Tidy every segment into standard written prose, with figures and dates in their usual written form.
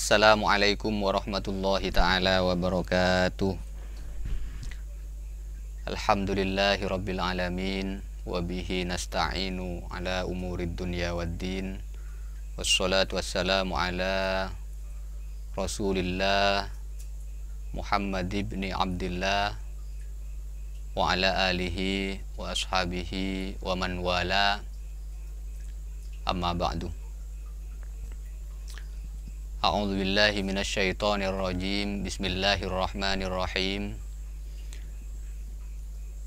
Assalamualaikum warahmatullahi ta'ala wabarakatuh. Alhamdulillahi rabbil alamin. Wabihi nasta'inu ala umurid dunya waddin. Wassalatu wassalamu ala Rasulillah Muhammad ibn Abdillah wa ala alihi wa ashabihi wa man wala. Amma ba'du. A'udzu billahi minasyaitonir rajim. Bismillahirrahmanirrahim.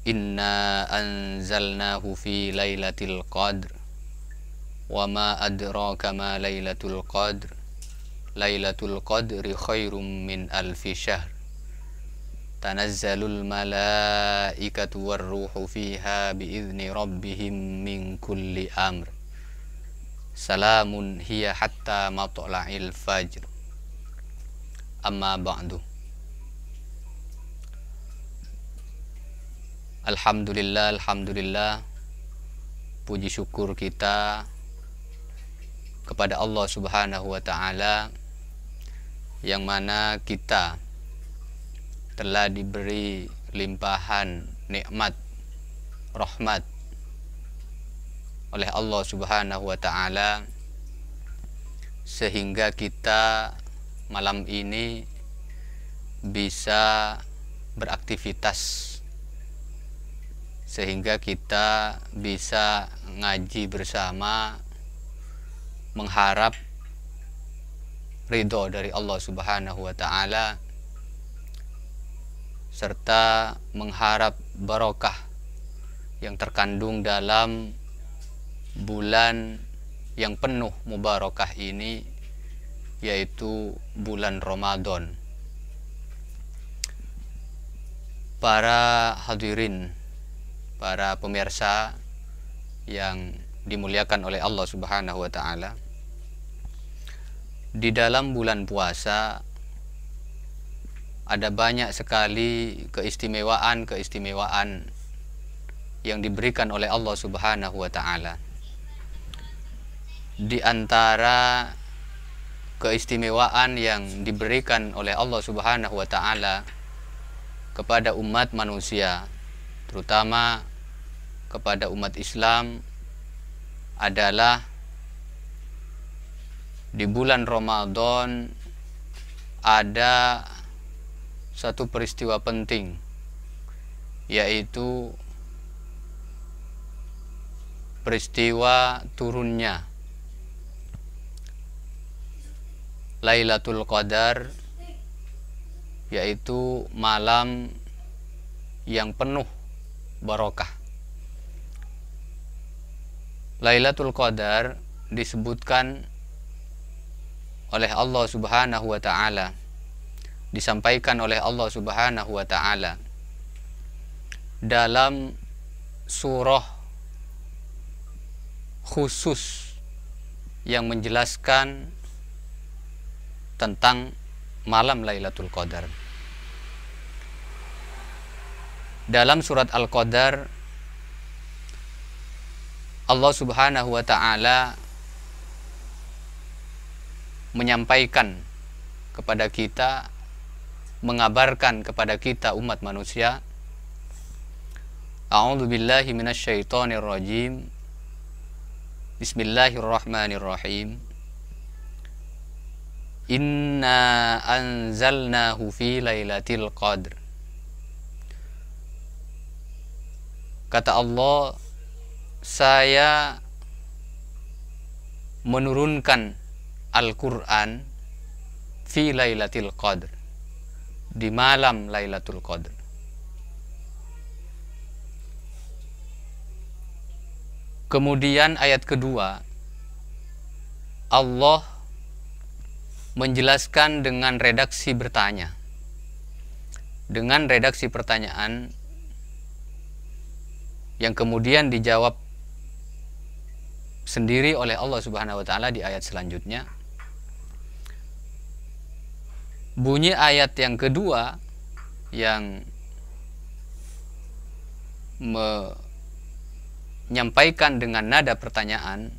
Inna anzalnahu fi lailatul qadr. Wa ma adraka ma lailatul qadr. Lailatul qadri khairum min alfi syahr. Tanazzalul malaikatu warruhu fiha biizni rabbihim min kulli amr. Salamun hiya hatta matla'il fajr. Amma ba'du. Alhamdulillah, puji syukur kita kepada Allah Subhanahu wa ta'ala, yang mana kita telah diberi limpahan nikmat rahmat oleh Allah Subhanahu wa ta'ala, sehingga kita malam ini bisa beraktivitas, sehingga kita bisa ngaji bersama, mengharap ridho dari Allah Subhanahu wa ta'ala, serta mengharap barokah yang terkandung dalam bulan yang penuh mubarakah ini, yaitu bulan Ramadan. Para hadirin, para pemirsa yang dimuliakan oleh Allah Subhanahu wa ta'ala, di dalam bulan puasa ada banyak sekali keistimewaan yang diberikan oleh Allah Subhanahu wa ta'ala. Di antara keistimewaan yang diberikan oleh Allah Subhanahu wa ta'ala kepada umat manusia, terutama kepada umat Islam, adalah di bulan Ramadan ada satu peristiwa penting, yaitu peristiwa turunnya Lailatul Qadar, yaitu malam yang penuh barokah. Lailatul Qadar disebutkan oleh Allah Subhanahu wa ta'ala, disampaikan oleh Allah Subhanahu wa ta'ala dalam surah khusus yang menjelaskan tentang malam Lailatul Qadar. Dalam surat Al-Qadar, Allah Subhanahu wa ta'ala menyampaikan kepada kita, mengabarkan kepada kita umat manusia, A'udzu billahi minasyaitonir rajim. Bismillahirrahmanirrahim. Inna anzalnahu fi lailatul qadr. Kata Allah, saya menurunkan Al-Quran fi lailatul qadr, di malam Lailatul Qadr. Kemudian ayat kedua, Allah menjelaskan dengan redaksi bertanya, dengan redaksi pertanyaan yang kemudian dijawab sendiri oleh Allah Subhanahu wa ta'ala di ayat selanjutnya. Bunyi ayat yang kedua yang menyampaikan dengan nada pertanyaan,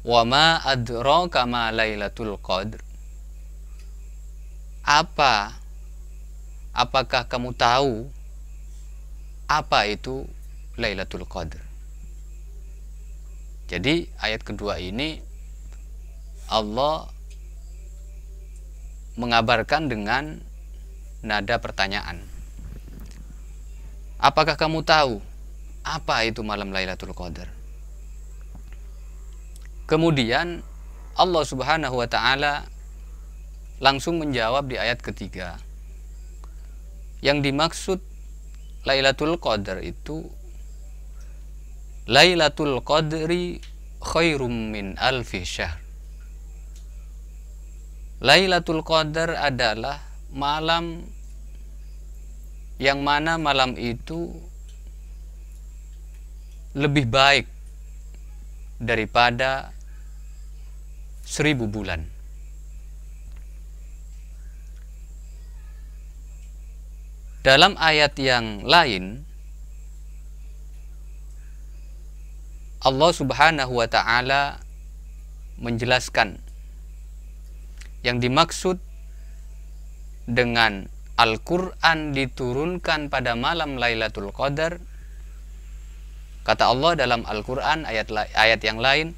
Wa ma adraka ma Lailatul Qadr. Apakah kamu tahu apa itu Lailatul Qadr? Jadi ayat kedua ini Allah mengabarkan dengan nada pertanyaan. Apakah kamu tahu apa itu malam Lailatul Qadar? Kemudian Allah Subhanahu wa taala langsung menjawab di ayat ketiga. Yang dimaksud Lailatul Qadar itu Lailatul Qadri khairum min alfi syahr. Lailatul Qadar adalah malam yang mana malam itu lebih baik daripada 1000 bulan. Dalam ayat yang lain Allah Subhanahu wa taala menjelaskan yang dimaksud dengan Al-Quran diturunkan pada malam Lailatul Qadar. Kata Allah dalam Al-Quran ayat yang lain,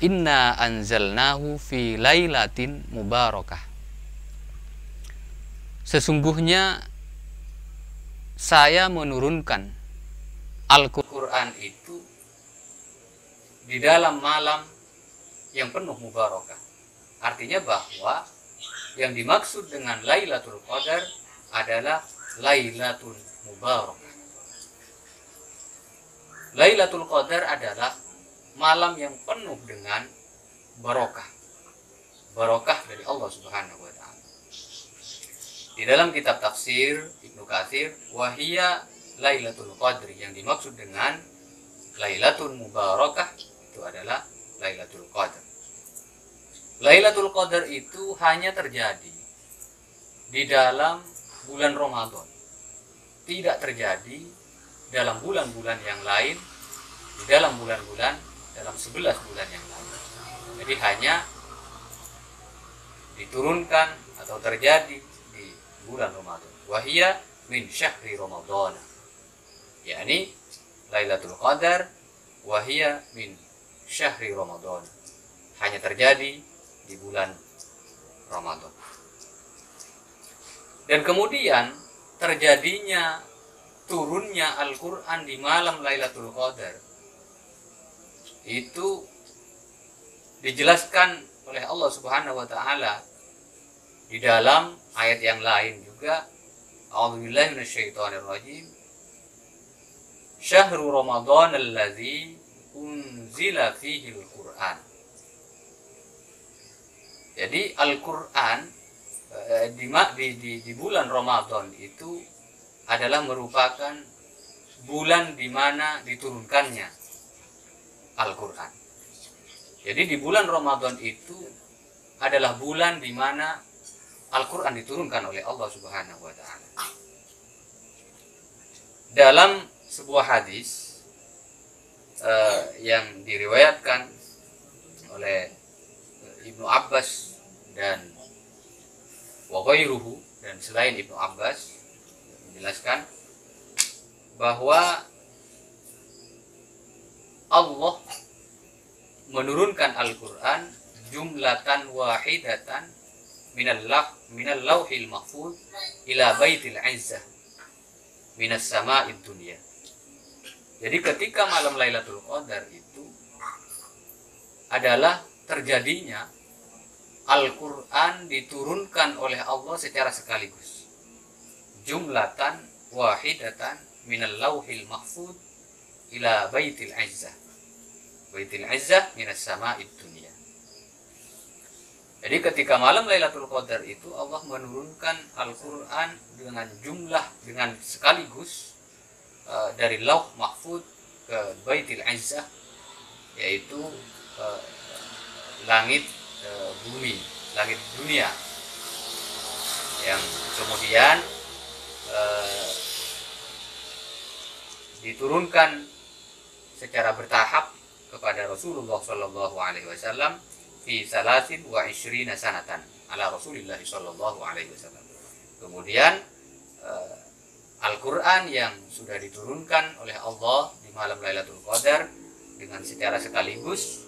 Inna anzalnahu fi lailatin mubarakah. Sesungguhnya saya menurunkan Al-Quran itu di dalam malam yang penuh mubarakah. Artinya bahwa yang dimaksud dengan Lailatul Qadar adalah Lailatul Mubarakah. Lailatul Qadar adalah malam yang penuh dengan barokah. Barokah dari Allah Subhanahu wa taala. Di dalam kitab tafsir Ibnu Katsir, wahia Lailatul Qadri, yang dimaksud dengan Lailatul Mubarakah itu adalah Lailatul Qadar. Lailatul Qadar itu hanya terjadi di dalam bulan Ramadan. Tidak terjadi dalam bulan-bulan yang lain, di dalam bulan-bulan, dalam 11 bulan yang lain. Jadi hanya diturunkan atau terjadi di bulan Ramadan. Wahia min syahri Ramadan. yakni Lailatul Qadar wahia min syahri Ramadan. Hanya terjadi di bulan Ramadan. Dan kemudian terjadinya turunnya Al-Quran di malam Lailatul Qadar itu dijelaskan oleh Allah Subhanahu wa taala di dalam ayat yang lain juga. A'udzubillahi minasyaitonirrajim. Syahrul Ramadan allazi unzila fihi al-Qur'an. Jadi Al-Qur'an di bulan Ramadan itu adalah merupakan bulan di mana diturunkannya Al-Qur'an. Jadi di bulan Ramadan itu adalah bulan di mana Al-Qur'an diturunkan oleh Allah Subhanahu wa taala. Dalam sebuah hadis yang diriwayatkan oleh Ibnu Abbas dan wa ghairuhu, dan selain Ibnu Abbas, menjelaskan bahwa Allah menurunkan Al-Quran jumlatan wahidatan minal lauhil mahfuz ila baitil izzah minas sama'id dunya. Jadi ketika malam Lailatul Qadar itu adalah terjadinya Al-Quran diturunkan oleh Allah secara sekaligus, jumlatan wahidatan minal lauhil mahfuz ila baitil izzah. Baitil izzah minas sama'id dunya. Jadi ketika malam Lailatul Qadar itu Allah menurunkan Al-Quran dengan sekaligus dari lauh mahfuz ke baitil izzah, yaitu langit bumi, langit dunia, yang kemudian diturunkan secara bertahap kepada Rasulullah Shallallahu Alaihi Wasallam fi salasin wa ishrina sanatan ala Rasulillah Shallallahu Alaihi Wasallam. Kemudian Al-Quran yang sudah diturunkan oleh Allah di malam Lailatul Qadar dengan secara sekaligus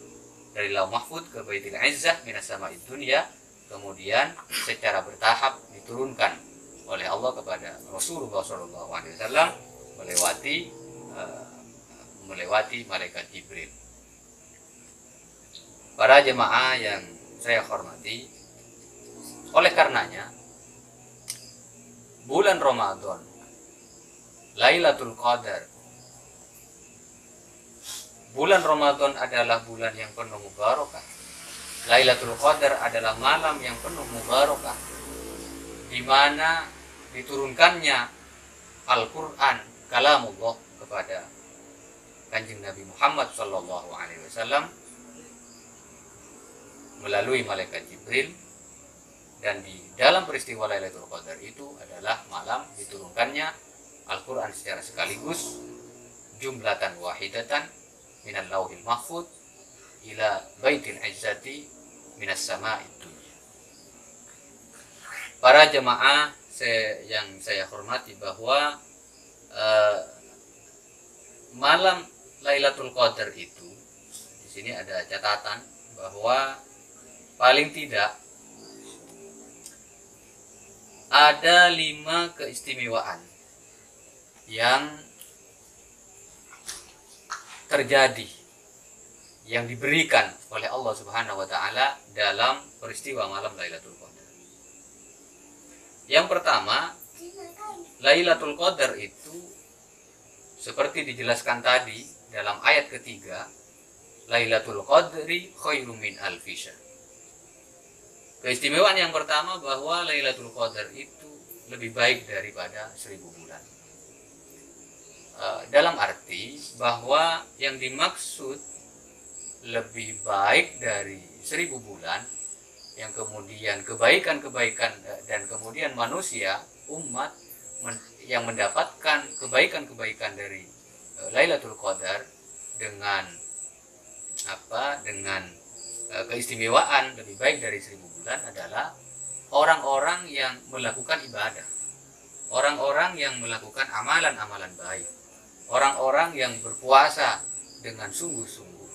dari Lauh Mahfud ke Baitul Izzah minas sama'id dunya, kemudian secara bertahap diturunkan oleh Allah kepada Rasulullah SAW melewati malaikat Jibril. Para jemaah yang saya hormati, oleh karenanya bulan Ramadan, Lailatul Qadar, bulan Ramadan adalah bulan yang penuh mubarakah. Lailatul Qadar adalah malam yang penuh mubarakah, di mana diturunkannya Al-Quran, kalamullah, kepada Kanjeng Nabi Muhammad Sallallahu Alaihi Wasallam melalui malaikat Jibril. Dan di dalam peristiwa Lailatul Qadar itu adalah malam diturunkannya Al-Quran secara sekaligus, jumlatan wahidatan minal lauhil mahfud ila baitil izzati minas sama'id dunya. Para jemaah yang saya hormati, bahwa malam Lailatul Qadar itu, di sini ada catatan bahwa paling tidak ada 5 keistimewaan yang terjadi, yang diberikan oleh Allah Subhanahu wa taala dalam peristiwa malam Lailatul Qadar. Yang pertama, Lailatul Qadar itu seperti dijelaskan tadi dalam ayat ketiga, Lailatul Qadri khairum min alfi syahr. Keistimewaan yang pertama bahwa Lailatul Qadar itu lebih baik daripada 1000 bulan. Dalam arti bahwa yang dimaksud lebih baik dari 1000 bulan, yang kemudian kebaikan-kebaikan dan kemudian manusia, umat yang mendapatkan kebaikan-kebaikan dari Lailatul Qadar dengan keistimewaan lebih baik dari 1000 bulan adalah orang-orang yang melakukan ibadah, orang-orang yang melakukan amalan-amalan baik, orang-orang yang berpuasa dengan sungguh-sungguh,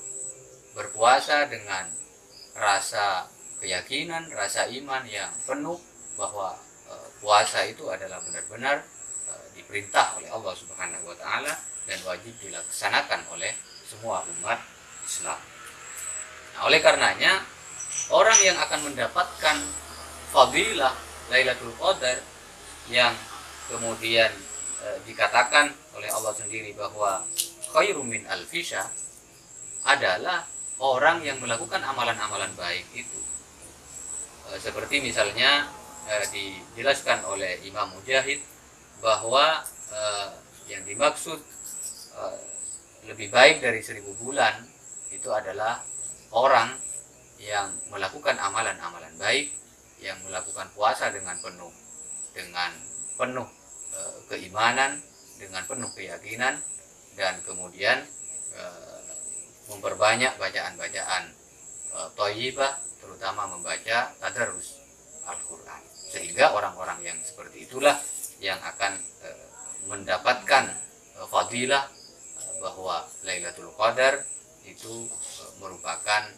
berpuasa dengan rasa keyakinan, rasa iman yang penuh bahwa puasa itu adalah benar-benar diperintah oleh Allah Subhanahu wa taala dan wajib dilaksanakan oleh semua umat Islam. Nah, oleh karenanya orang yang akan mendapatkan fadilah Lailatul Qadar yang kemudian dikatakan oleh Allah sendiri bahwa khairum min alfi syahr adalah orang yang melakukan amalan-amalan baik itu. Seperti misalnya dijelaskan oleh Imam Mujahid bahwa yang dimaksud lebih baik dari 1000 bulan itu adalah orang yang melakukan amalan-amalan baik, yang melakukan puasa dengan penuh keimanan, dengan penuh keyakinan, dan kemudian memperbanyak bacaan-bacaan thayyibah, terutama membaca tadarus Al-Quran, sehingga orang-orang yang seperti itulah yang akan mendapatkan fadilah bahwa Lailatul Qadar itu merupakan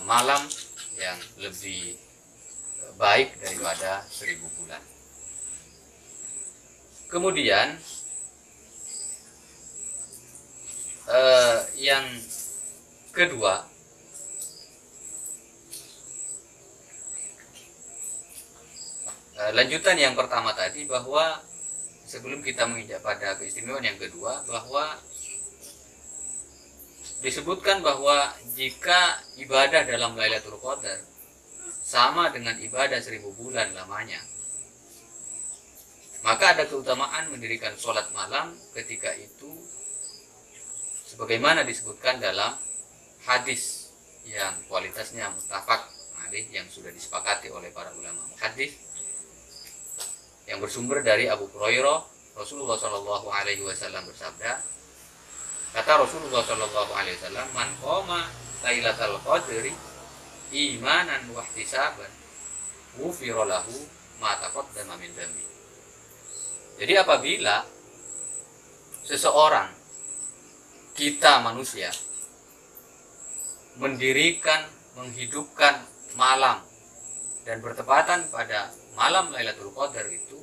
malam yang lebih baik daripada 1000 bulan. Kemudian yang kedua, lanjutan yang pertama tadi, bahwa sebelum kita menginjak pada keistimewaan yang kedua, bahwa disebutkan bahwa jika ibadah dalam Lailatul Qadar sama dengan ibadah 1000 bulan lamanya, maka ada keutamaan mendirikan sholat malam ketika itu, sebagaimana disebutkan dalam hadis yang kualitasnya muttafaq alaih, yang sudah disepakati oleh para ulama hadis, yang bersumber dari Abu Hurairah. Rasulullah Shallallahu Alaihi Wasallam bersabda, Kata Rasulullah Shallallahu Alaihi Wasallam, man qoma lailatul qadri imanan wa ihtisaban ghufira lahu ma taqaddama min dhanbi. Jadi apabila seseorang, kita manusia, mendirikan, menghidupkan malam dan bertepatan pada malam Lailatul Qadar itu,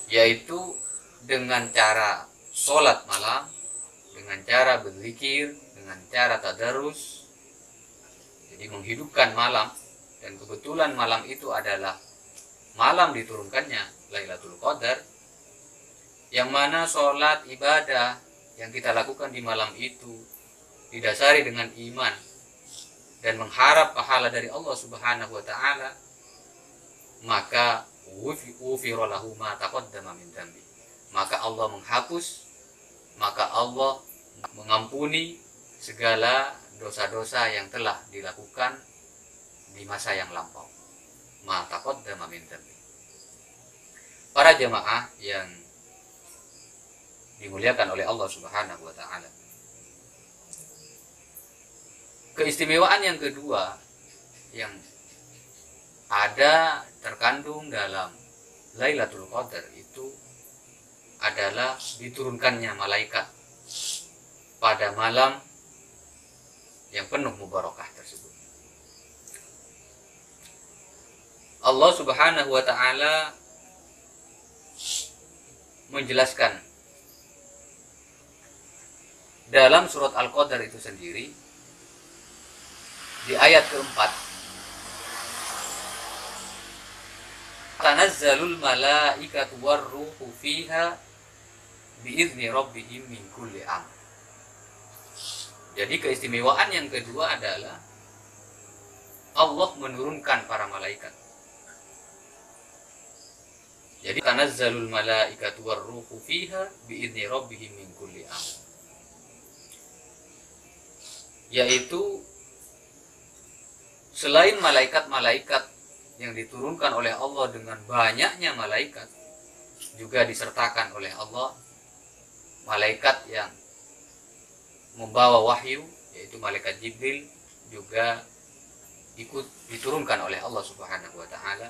yaitu dengan cara sholat malam, dengan cara berzikir, dengan cara tadarus, jadi menghidupkan malam, dan kebetulan malam itu adalah malam diturunkannya Lailatul Qadar, yang mana sholat ibadah yang kita lakukan di malam itu didasari dengan iman dan mengharap pahala dari Allah Subhanahu wa taala, maka ghufira lahu ma taqaddama min dhanbi. Maka Allah menghapus, maka Allah mengampuni segala dosa-dosa yang telah dilakukan di masa yang lampau. Ma taqaddama min dhanbi. Para jamaah yang dimuliakan oleh Allah Subhanahu wa taala. Keistimewaan yang kedua yang ada terkandung dalam Lailatul Qadar itu adalah diturunkannya malaikat pada malam yang penuh mubarakah tersebut. Allah Subhanahu wa taala menjelaskan dalam surat Al-Qadar itu sendiri di ayat keempat, tanazzalul malaikatu warruhu fiha biizni rabbihim min kulli amr. Jadi keistimewaan yang kedua adalah Allah menurunkan para malaikat. Jadi tanazzalul malaikatu warruhu fiha biizni rabbihim min kulli amr, yaitu selain malaikat-malaikat yang diturunkan oleh Allah dengan banyaknya malaikat, juga disertakan oleh Allah malaikat yang membawa wahyu, yaitu malaikat Jibril, juga ikut diturunkan oleh Allah Subhanahu wa taala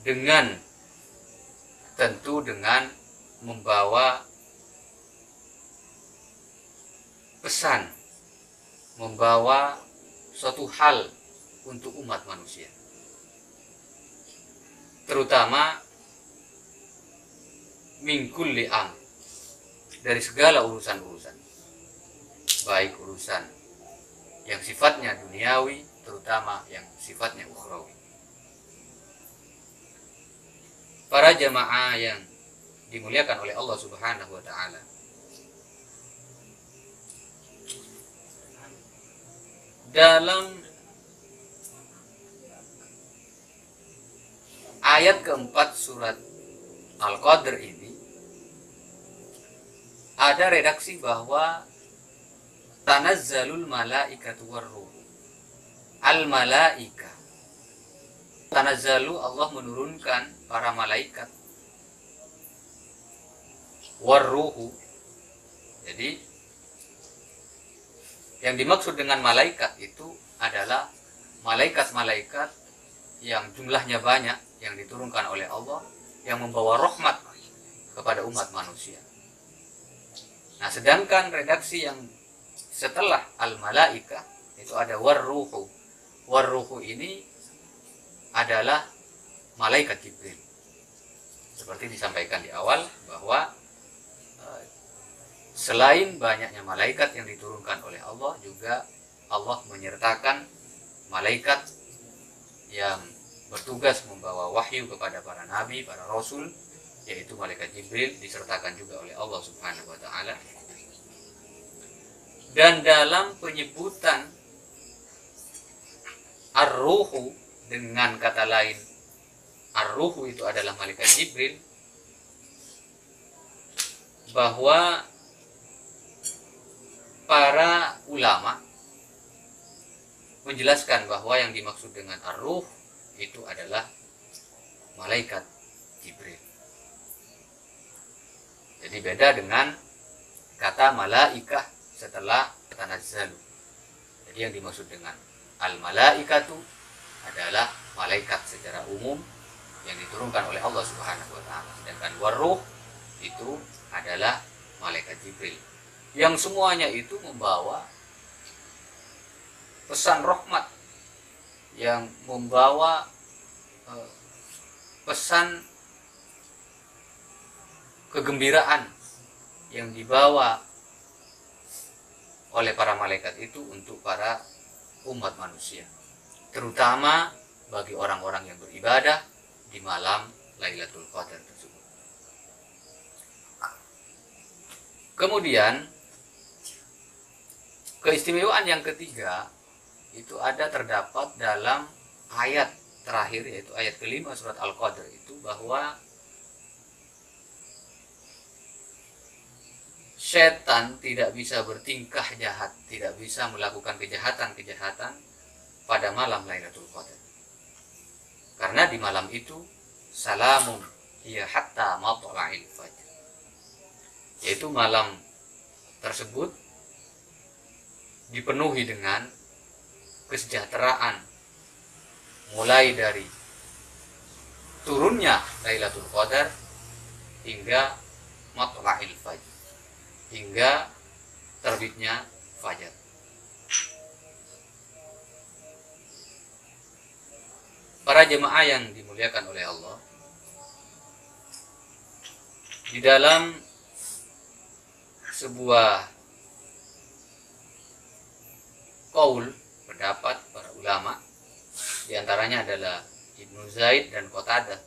dengan tentu dengan membawa pesan, membawa suatu hal untuk umat manusia, terutama min kulli amr, dari segala urusan-urusan, baik urusan yang sifatnya duniawi, terutama yang sifatnya ukhrawi. Para jamaah yang dimuliakan oleh Allah Subhanahu wa taala, dalam ayat keempat surat Al-Qadr ini ada redaksi bahwa tanazzalul malaikatu warruh. Al-malaika, tanazzalu, Allah menurunkan para malaikat. Warruhu, jadi yang dimaksud dengan malaikat itu adalah malaikat-malaikat yang jumlahnya banyak, yang diturunkan oleh Allah, yang membawa rahmat kepada umat manusia. Nah, sedangkan redaksi yang setelah al-malaika itu ada warruhu. Warruhu ini adalah malaikat Jibril. Seperti disampaikan di awal bahwa selain banyaknya malaikat yang diturunkan oleh Allah, juga Allah menyertakan malaikat yang bertugas membawa wahyu kepada para nabi, para rasul, yaitu malaikat Jibril, disertakan juga oleh Allah Subhanahu wa taala. Dan dalam penyebutan ar-ruhu dengan kata lain, ar-ruhu itu adalah malaikat Jibril, bahwa para ulama menjelaskan bahwa yang dimaksud dengan ar-ruh itu adalah malaikat Jibril. Jadi beda dengan kata malaikah setelah tanazzalu. Jadi yang dimaksud dengan al-malaikatu adalah malaikat secara umum yang diturunkan oleh Allah Subhanahu wa taala. Sedangkan waruh itu adalah malaikat Jibril. Yang semuanya itu membawa pesan rahmat, yang membawa pesan kegembiraan yang dibawa oleh para malaikat itu untuk para umat manusia, terutama bagi orang-orang yang beribadah di malam Lailatul Qadar tersebut. Kemudian keistimewaan yang ketiga itu terdapat dalam ayat terakhir, yaitu ayat kelima surat Al-Qadr itu, bahwa setan tidak bisa bertingkah jahat, tidak bisa melakukan kejahatan-kejahatan pada malam Lailatul Qadar. Karena di malam itu salamun hiya hatta matla'il fajr. Yaitu malam tersebut dipenuhi dengan kesejahteraan, mulai dari turunnya Lailatul Qadar hingga matla'il fajr, hingga terbitnya fajar. Para jemaah yang dimuliakan oleh Allah, di dalam sebuah qaul, pendapat para ulama, diantaranya adalah Ibnu Zaid dan Qatadah,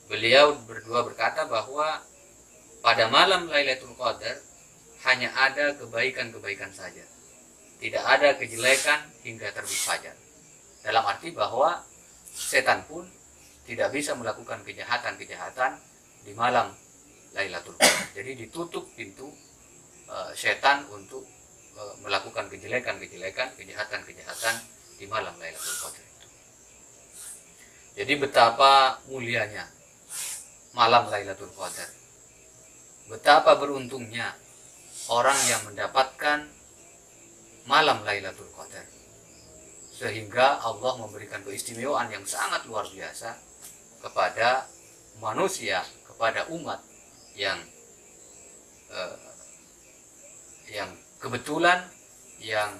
beliau berdua berkata bahwa pada malam Lailatul Qadar hanya ada kebaikan-kebaikan saja. Tidak ada kejelekan hingga terbit fajar. Dalam arti bahwa setan pun tidak bisa melakukan kejahatan-kejahatan di malam Lailatul Qadar. Jadi ditutup pintu setan untuk melakukan kejelekan-kejelekan, kejahatan-kejahatan di malam Lailatul Qadar itu. Jadi betapa mulianya malam Lailatul Qadar. Betapa beruntungnya orang yang mendapatkan malam Lailatul Qadar, sehingga Allah memberikan keistimewaan yang sangat luar biasa kepada manusia, kepada umat yang kebetulan yang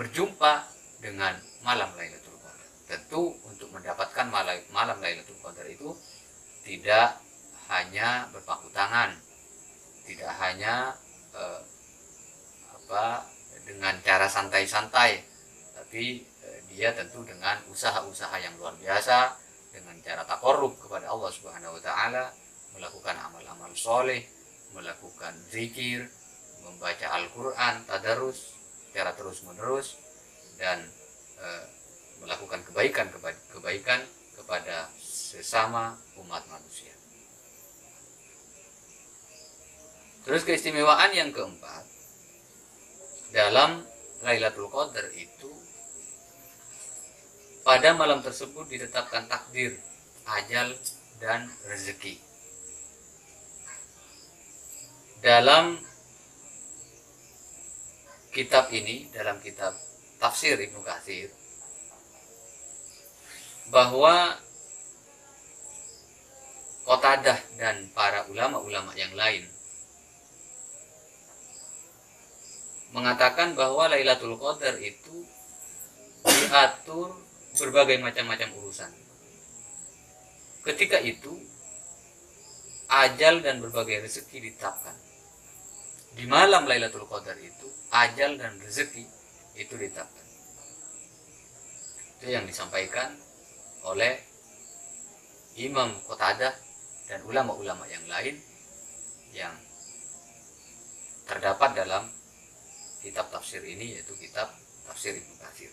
berjumpa dengan malam Lailatul Qadar. Tentu untuk mendapatkan malam Lailatul Qadar itu tidak hanya berpangku tangan, tidak hanya dengan cara santai-santai, tapi dia tentu dengan usaha-usaha yang luar biasa, dengan cara taqarrub kepada Allah Subhanahu wa taala, melakukan amal-amal soleh, melakukan zikir, membaca Al-Qur'an, tadarus secara terus-menerus, dan melakukan kebaikan kepada sesama umat manusia. Terus keistimewaan yang keempat dalam Lailatul Qadar itu, pada malam tersebut ditetapkan takdir, ajal, dan rezeki. Dalam kitab ini, dalam kitab tafsir Ibnu Katsir, bahwa Qatadah dan para ulama-ulama yang lain mengatakan bahwa Lailatul Qadar itu diatur berbagai macam-macam urusan. Ketika itu ajal dan berbagai rezeki ditetapkan. Di malam Lailatul Qadar itu ajal dan rezeki itu ditetapkan. Itu yang disampaikan oleh Imam Qatadah dan ulama-ulama yang lain yang terdapat dalam kitab tafsir ini, yaitu kitab tafsir Ibnu Katsir.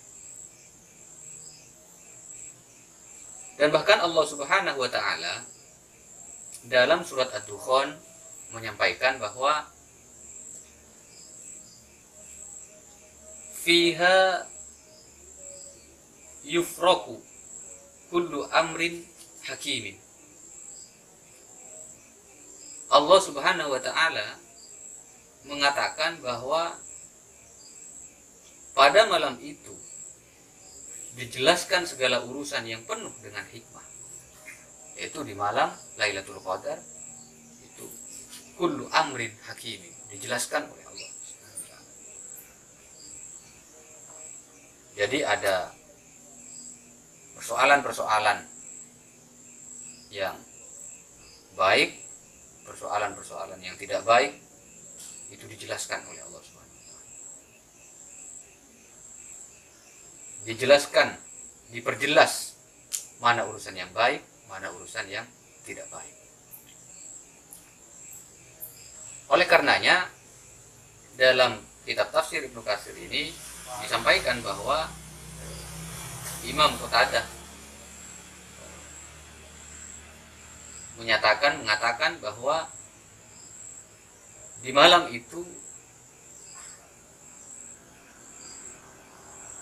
Dan bahkan Allah Subhanahu wa taala dalam surat Ad-Dukhan menyampaikan bahwa fiha yufraku kullu amrin hakimin. Allah Subhanahu wa taala mengatakan bahwa pada malam itu dijelaskan segala urusan yang penuh dengan hikmah, yaitu di malam Lailatul Qadar itu kullu amrin hakim dijelaskan oleh Allah. Jadi ada persoalan-persoalan yang baik, persoalan-persoalan yang tidak baik, itu dijelaskan oleh Allah Subhanahu wa taala. Dijelaskan, diperjelas mana urusan yang baik, mana urusan yang tidak baik. Oleh karenanya dalam kitab tafsir Ibnu Katsir ini disampaikan bahwa Imam Qatadah mengatakan bahwa di malam itu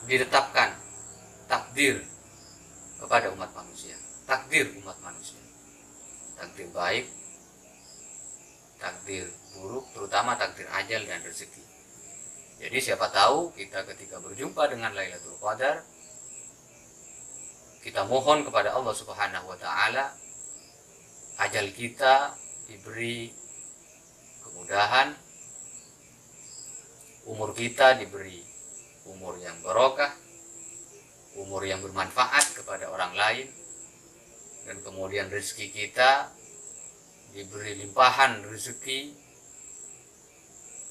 ditetapkan takdir kepada umat manusia, takdir umat manusia, takdir baik, takdir buruk, terutama takdir ajal dan rezeki. Jadi siapa tahu kita ketika berjumpa dengan Lailatul Qadar, kita mohon kepada Allah Subhanahu wa taala ajal kita diberi kemudahan, umur kita diberi umur yang barokah, umur yang bermanfaat kepada orang lain, dan kemudian rezeki kita diberi limpahan rezeki.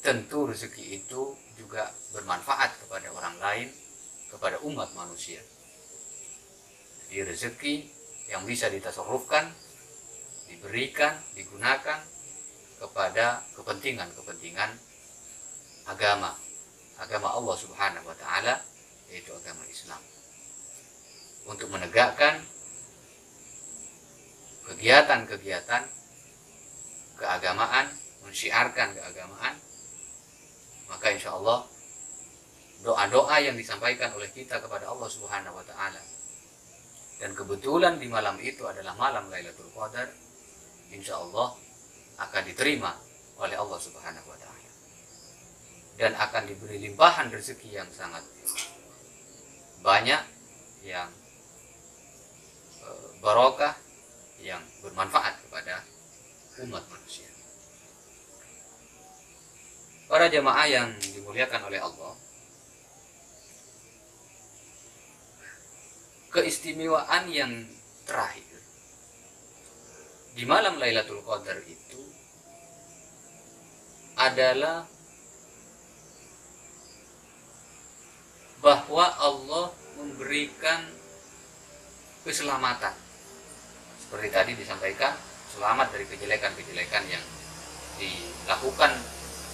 Tentu rezeki itu juga bermanfaat kepada orang lain, kepada umat manusia. Jadi rezeki yang bisa ditasarrufkan, diberikan, digunakan kepada kepentingan-kepentingan agama Allah Subhanahu wa taala, yaitu agama Islam, untuk menegakkan kegiatan-kegiatan keagamaan, mensyiarkan keagamaan. Maka insya Allah doa-doa yang disampaikan oleh kita kepada Allah Subhanahu wa taala, dan kebetulan di malam itu adalah malam Lailatul Qadar, insya Allah akan diterima oleh Allah Subhanahu wa taala, dan akan diberi limpahan rezeki yang sangat banyak, yang barokah, yang bermanfaat kepada umat manusia. Para jamaah yang dimuliakan oleh Allah, keistimewaan yang terakhir di malam Lailatul Qadar itu adalah bahwa Allah memberikan keselamatan. Seperti tadi disampaikan, selamat dari kejelekan-kejelekan yang dilakukan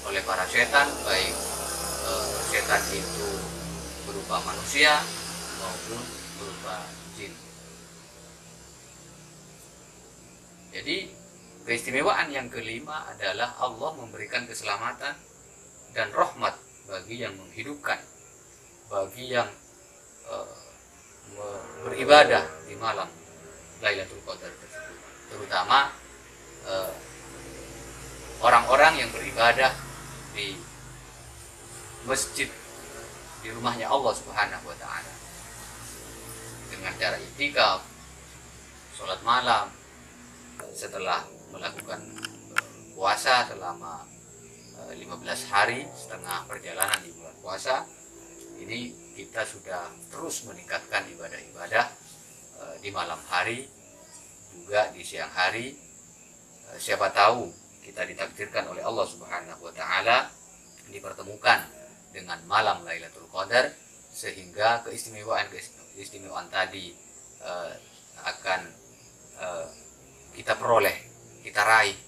oleh para setan, baik setan itu berupa manusia maupun berupa jin. Jadi keistimewaan yang kelima adalah Allah memberikan keselamatan dan rahmat bagi yang menghidupkan, bagi yang beribadah di malam Lailatul Qadar tersebut, terutama orang-orang yang beribadah di masjid, di rumahnya Allah Subhanahu wa taala, dengan cara i'tikaf, sholat malam, setelah melakukan puasa selama 15 hari setengah perjalanan di bulan puasa. Ini kita sudah terus meningkatkan ibadah-ibadah di malam hari, juga di siang hari. Siapa tahu kita ditakdirkan oleh Allah Subhanahu wa taala dipertemukan dengan malam Lailatul Qadar, sehingga keistimewaan tadi akan kita peroleh, kita raih,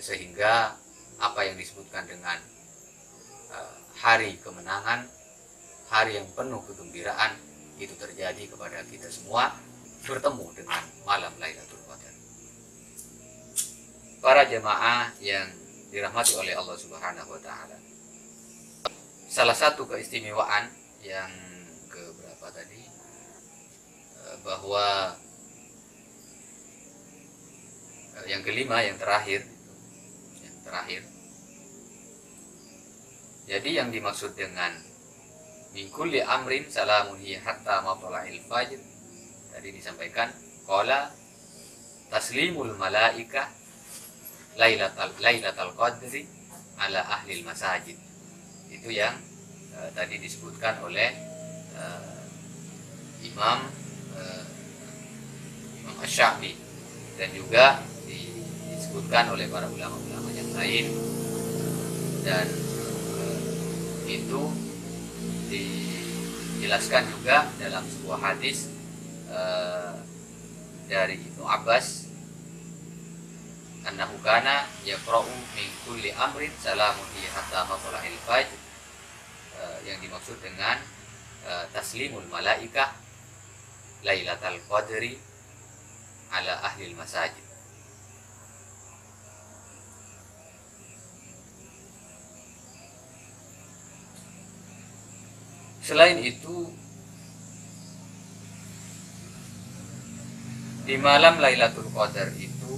sehingga apa yang disebutkan dengan hari kemenangan, hari yang penuh kegembiraan, itu terjadi kepada kita semua, bertemu dengan malam Lailatul Qadar. Para jemaah yang dirahmati oleh Allah Subhanahu wa taala, salah satu keistimewaan yang keberapa tadi, bahwa yang kelima, yang terakhir, terakhir. Jadi yang dimaksud dengan min kulli amrin salamun hiya hatta matla'il fajr, tadi disampaikan qala taslimul malaika lailatal qadri ala ahlil masajid. Itu yang tadi disebutkan oleh Imam Asy-Syafi'i, dan juga disebutkan oleh para ulama-ulama yang lain, dan itu dijelaskan juga dalam sebuah hadis dari Ibnu Abbas, annahu kana yaqra'u min kulli amrin salamun hiya hatta matla'il fajr, yang dimaksud dengan taslimul malaikah lailatal qadri ala ahlil masajid. Selain itu, di malam Lailatul Qadar itu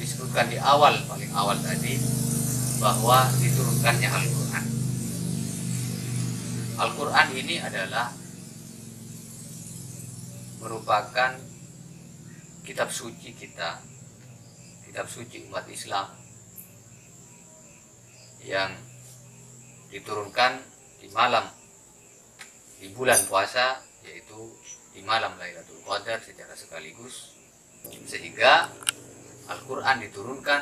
disebutkan di awal, paling awal tadi, bahwa diturunkannya Al-Quran. Al-Quran ini adalah merupakan kitab suci kita, kitab suci umat Islam, yang diturunkan di malam, di bulan puasa, yaitu di malam Lailatul Qadar secara sekaligus, sehingga Al-Quran diturunkan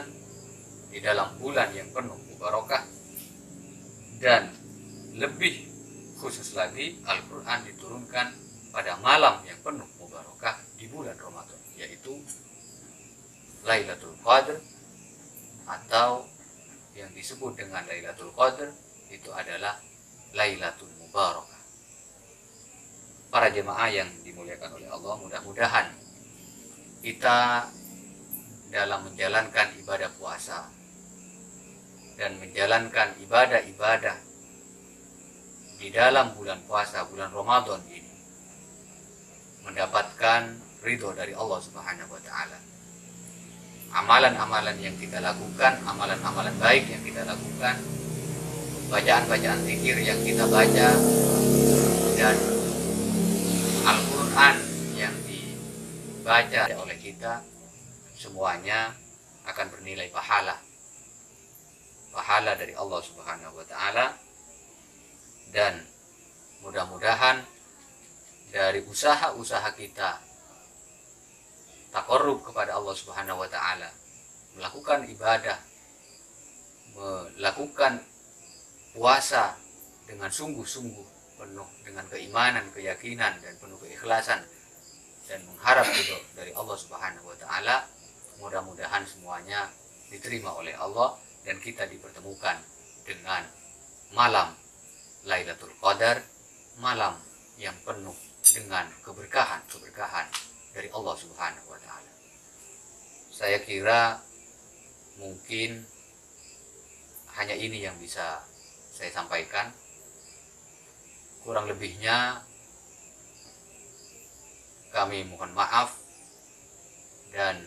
di dalam bulan yang penuh mubarakah, dan lebih khusus lagi Al-Quran diturunkan pada malam yang penuh mubarakah di bulan Ramadan, yaitu Lailatul Qadar, atau yang disebut dengan Lailatul Qadar itu adalah Lailatul Mubarakah. Para jemaah yang dimuliakan oleh Allah, mudah-mudahan kita dalam menjalankan ibadah puasa dan menjalankan ibadah-ibadah di dalam bulan puasa, bulan Ramadan ini, mendapatkan ridho dari Allah Subhanahu wa Ta'ala. Amalan-amalan yang kita lakukan, amalan-amalan baik yang kita lakukan, bacaan-bacaan zikir yang kita baca, dan Al-Quran yang dibaca oleh kita, semuanya akan bernilai pahala dari Allah Subhanahu wa Ta'ala. Dan mudah-mudahan dari usaha-usaha kita taqarrub kepada Allah Subhanahu wa Ta'ala, melakukan ibadah, melakukan puasa dengan sungguh-sungguh, penuh dengan keimanan, keyakinan, dan penuh keikhlasan, dan mengharap ridho dari Allah Subhanahu wa Ta'ala, mudah-mudahan semuanya diterima oleh Allah, dan kita dipertemukan dengan malam Lailatul Qadar, malam yang penuh dengan keberkahan dari Allah Subhanahu wa Ta'ala. Saya kira mungkin hanya ini yang bisa saya sampaikan. Kurang lebihnya kami mohon maaf, dan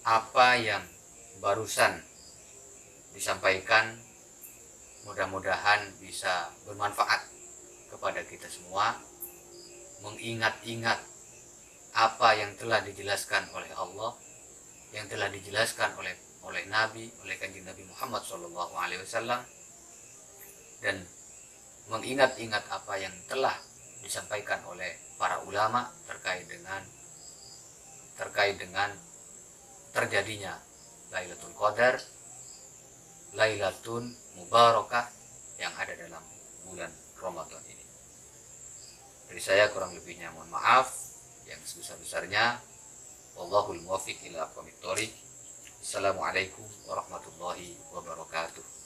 apa yang barusan disampaikan mudah-mudahan bisa bermanfaat kepada kita semua, mengingat-ingat apa yang telah dijelaskan oleh Allah, yang telah dijelaskan oleh Nabi, oleh Kanjeng Nabi Muhammad SAW, dan mengingat-ingat apa yang telah disampaikan oleh para ulama terkait dengan terjadinya Lailatul Qadar, Lailatul Mubarakah yang ada dalam bulan Ramadan ini. Dari saya kurang lebihnya mohon maaf yang sebesar-besarnya. Wallahul muwaffiq ila aqwamit thoriq. Assalamualaikum warahmatullahi wabarakatuh.